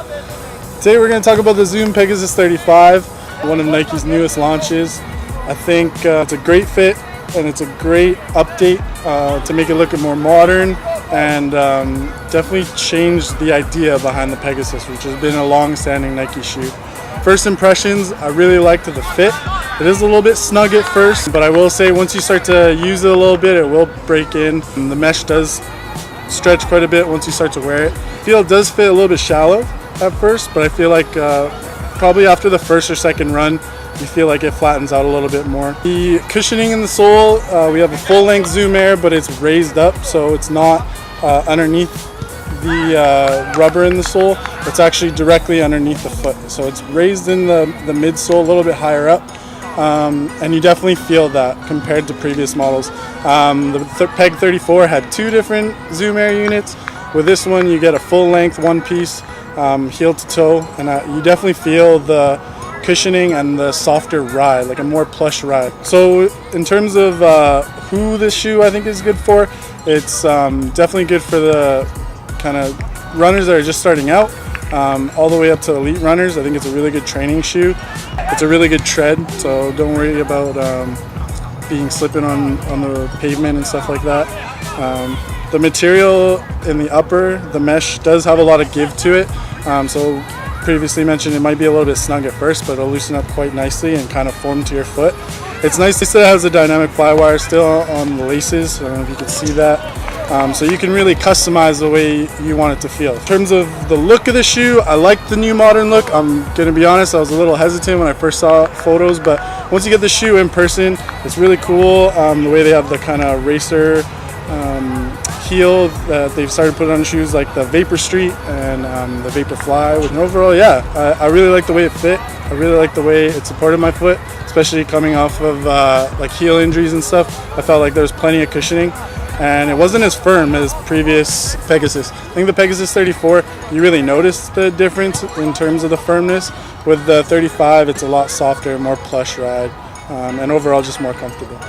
Today we're going to talk about the Zoom Pegasus 35, one of Nike's newest launches. I think it's a great fit and it's a great update to make it look more modern and definitely change the idea behind the Pegasus, which has been a long-standing Nike shoe. First impressions, I really liked the fit. It is a little bit snug at first, but I will say once you start to use it a little bit, it will break in. And the mesh does stretch quite a bit once you start to wear it. I feel it does fit a little bit shallow at first, but I feel like probably after the first or second run, you feel like it flattens out a little bit more. The cushioning in the sole, we have a full-length Zoom Air, but it's raised up, so it's not underneath the rubber in the sole. It's actually directly underneath the foot, so it's raised in the midsole a little bit higher up, and you definitely feel that compared to previous models. The Peg 34 had two different Zoom Air units. With this one, you get a full-length one-piece, heel to toe, and you definitely feel the cushioning and the softer ride, like a more plush ride. So in terms of who this shoe I think is good for, it's definitely good for the kind of runners that are just starting out, all the way up to elite runners. I think it's a really good training shoe. It's a really good tread, so don't worry about being slipping on the pavement and stuff like that. The material in the upper, the mesh, does have a lot of give to it. So previously mentioned, it might be a little bit snug at first, but it'll loosen up quite nicely and kind of form to your foot. It's nice that it has a dynamic fly wire still on the laces. I don't know if you can see that. So you can really customize the way you want it to feel. In terms of the look of the shoe, I like the new modern look. I'm going to be honest, I was a little hesitant when I first saw photos, but once you get the shoe in person, it's really cool. The way they have the kind of racer heel that they've started putting on shoes like the Vapor Street and the Vapor Fly. And overall, yeah, I really like the way it fit. I really like the way it supported my foot, especially coming off of like heel injuries and stuff. I felt like there was plenty of cushioning, and it wasn't as firm as previous Pegasus. I think the Pegasus 34, you really notice the difference in terms of the firmness. With the 35, it's a lot softer, more plush ride, and overall just more comfortable.